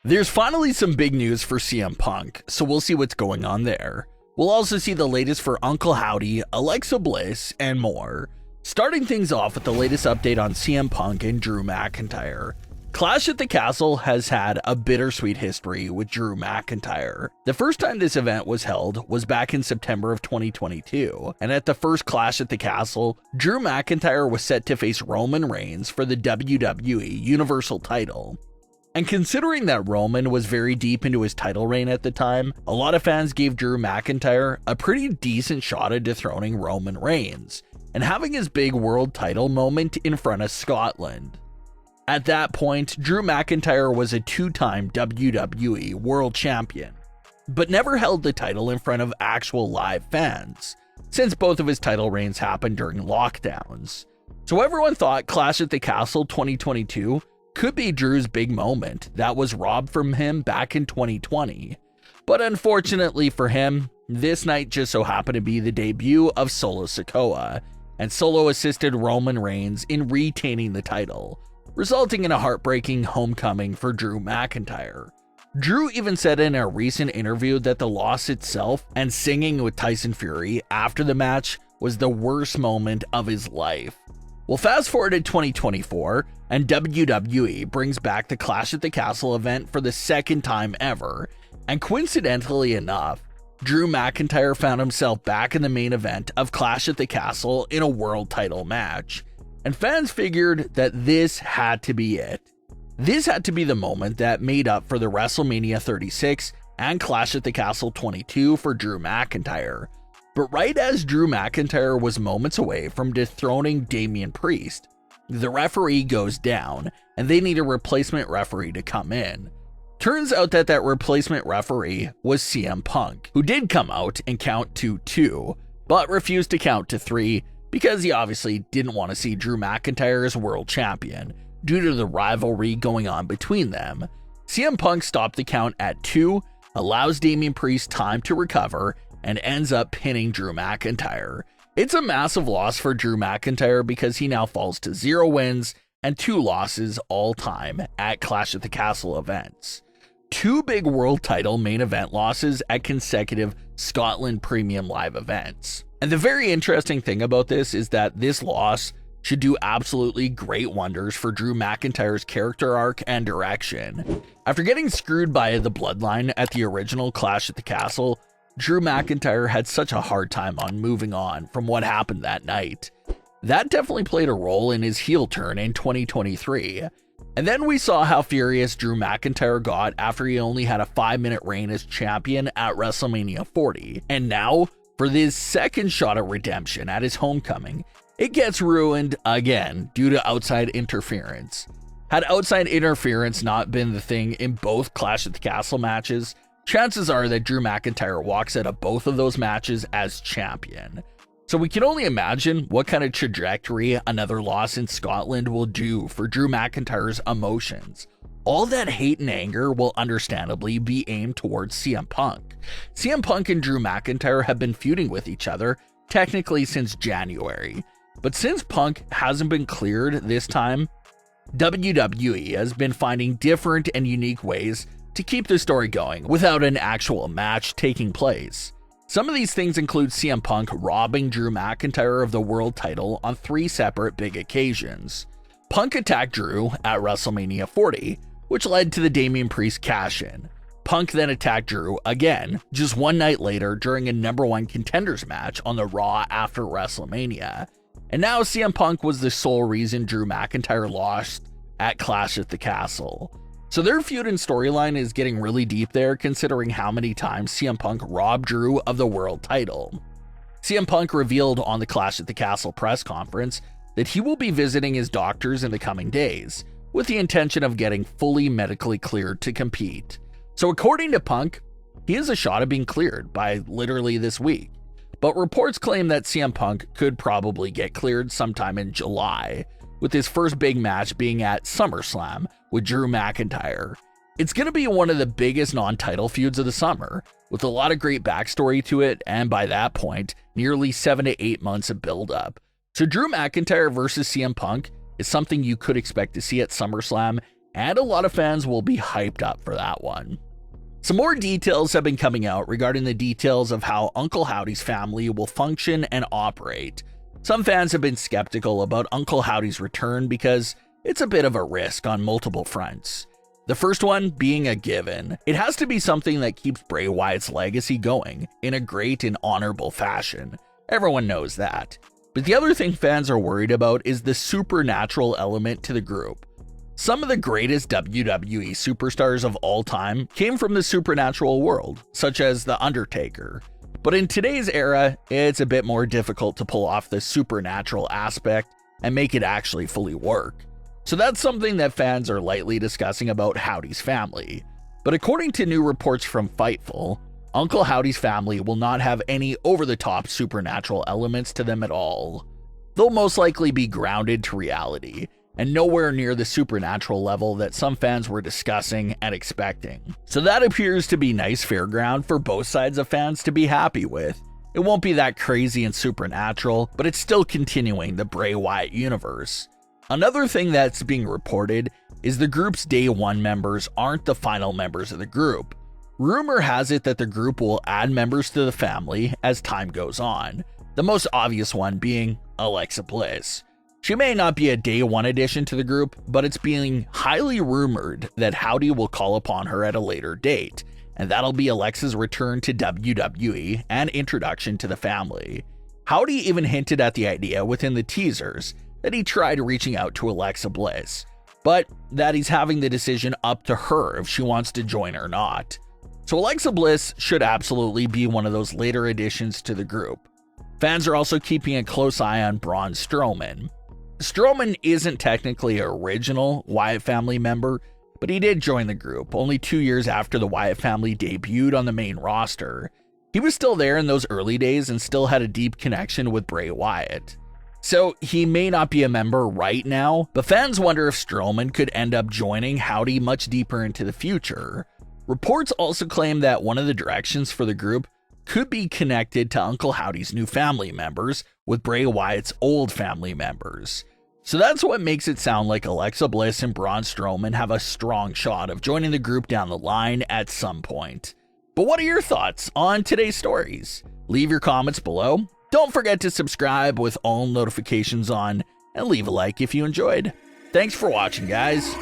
There's finally some big news for CM Punk, so we'll see what's going on there. We'll also see the latest for Uncle Howdy, Alexa Bliss, and more. Starting things off with the latest update on CM Punk and Drew McIntyre. Clash at the Castle has had a bittersweet history with Drew McIntyre. The first time this event was held was back in September of 2022, and at the first Clash at the Castle, Drew McIntyre was set to face Roman Reigns for the WWE Universal title. And considering that Roman was very deep into his title reign at the time, a lot of fans gave Drew McIntyre a pretty decent shot at dethroning Roman Reigns and having his big world title moment in front of Scotland. At that point, Drew McIntyre was a two-time WWE World Champion, but never held the title in front of actual live fans, since both of his title reigns happened during lockdowns. So everyone thought Clash at the Castle 2022 could be Drew's big moment that was robbed from him back in 2020. But unfortunately for him, this night just so happened to be the debut of Solo Sikoa, and Solo assisted Roman Reigns in retaining the title, resulting in a heartbreaking homecoming for Drew McIntyre. Drew even said in a recent interview that the loss itself and singing with Tyson Fury after the match was the worst moment of his life. Well, fast forward to 2024, and WWE brings back the Clash at the Castle event for the second time ever, and coincidentally enough, Drew McIntyre found himself back in the main event of Clash at the Castle in a world title match, and fans figured that this had to be it. This had to be the moment that made up for the WrestleMania 36 and Clash at the Castle 22 for Drew McIntyre. But right as Drew McIntyre was moments away from dethroning Damian Priest, the referee goes down and they need a replacement referee to come in. Turns out that replacement referee was CM Punk, who did come out and count to 2, but refused to count to 3 because he obviously didn't want to see Drew McIntyre as world champion due to the rivalry going on between them. CM Punk stopped the count at 2, allows Damian Priest time to recover, and ends up pinning Drew McIntyre. It's a massive loss for Drew McIntyre because he now falls to 0 wins and 2 losses all time at Clash at the Castle events. 2 big world title main event losses at consecutive Scotland Premium Live events. And the very interesting thing about this is that this loss should do absolutely great wonders for Drew McIntyre's character arc and direction. After getting screwed by the Bloodline at the original Clash at the Castle, Drew McIntyre had such a hard time on moving on from what happened that night. That definitely played a role in his heel turn in 2023. And then we saw how furious Drew McIntyre got after he only had a 5-minute reign as champion at WrestleMania 40. And now, for this second shot at redemption at his homecoming, it gets ruined again due to outside interference. Had outside interference not been the thing in both Clash at the Castle matches, chances are that Drew McIntyre walks out of both of those matches as champion. So we can only imagine what kind of trajectory another loss in Scotland will do for Drew McIntyre's emotions. All that hate and anger will understandably be aimed towards CM Punk. CM Punk and Drew McIntyre have been feuding with each other technically since January. But since Punk hasn't been cleared this time, WWE has been finding different and unique ways to keep the story going without an actual match taking place. Some of these things include CM Punk robbing Drew McIntyre of the world title on 3 separate big occasions. Punk attacked Drew at WrestleMania 40, which led to the Damian Priest cash-in. Punk then attacked Drew again, just 1 night later during a #1 contenders match on the Raw after WrestleMania. And now CM Punk was the sole reason Drew McIntyre lost at Clash at the Castle. So their feud and storyline is getting really deep there, considering how many times CM Punk robbed Drew of the world title. CM Punk revealed on the Clash at the Castle press conference that he will be visiting his doctors in the coming days, with the intention of getting fully medically cleared to compete. So according to Punk, he has a shot at being cleared by literally this week. But reports claim that CM Punk could probably get cleared sometime in July, with his first big match being at SummerSlam with Drew McIntyre. It's going to be one of the biggest non-title feuds of the summer, with a lot of great backstory to it, and by that point, nearly 7 to 8 months of build-up. So Drew McIntyre versus CM Punk is something you could expect to see at SummerSlam, and a lot of fans will be hyped up for that one. Some more details have been coming out regarding the details of how Uncle Howdy's family will function and operate. Some fans have been skeptical about Uncle Howdy's return because it's a bit of a risk on multiple fronts. The first one being a given. It has to be something that keeps Bray Wyatt's legacy going in a great and honorable fashion. Everyone knows that. But the other thing fans are worried about is the supernatural element to the group. Some of the greatest WWE superstars of all time came from the supernatural world, such as The Undertaker. But in today's era, it's a bit more difficult to pull off the supernatural aspect and make it actually fully work. So that's something that fans are lightly discussing about Howdy's family. But according to new reports from Fightful, Uncle Howdy's family will not have any over-the-top supernatural elements to them at all. They'll most likely be grounded to reality, and nowhere near the supernatural level that some fans were discussing and expecting. So that appears to be nice fair ground for both sides of fans to be happy with. It won't be that crazy and supernatural, but it's still continuing the Bray Wyatt universe. Another thing that's being reported is the group's Day 1 members aren't the final members of the group. Rumor has it that the group will add members to the family as time goes on, the most obvious one being Alexa Bliss. She may not be a Day 1 addition to the group, but it's being highly rumored that Howdy will call upon her at a later date, and that'll be Alexa's return to WWE and introduction to the family. Howdy even hinted at the idea within the teasers that he tried reaching out to Alexa Bliss, but that he's having the decision up to her if she wants to join or not. So Alexa Bliss should absolutely be one of those later additions to the group. Fans are also keeping a close eye on Braun Strowman. Strowman isn't technically an original Wyatt family member, but he did join the group only 2 years after the Wyatt family debuted on the main roster. He was still there in those early days and still had a deep connection with Bray Wyatt. So he may not be a member right now, but fans wonder if Strowman could end up joining Howdy much deeper into the future. Reports also claim that one of the directions for the group could be connected to Uncle Howdy's new family members with Bray Wyatt's old family members. So that's what makes it sound like Alexa Bliss and Braun Strowman have a strong shot of joining the group down the line at some point. But what are your thoughts on today's stories? Leave your comments below. Don't forget to subscribe with all notifications on, and leave a like if you enjoyed. Thanks for watching, guys.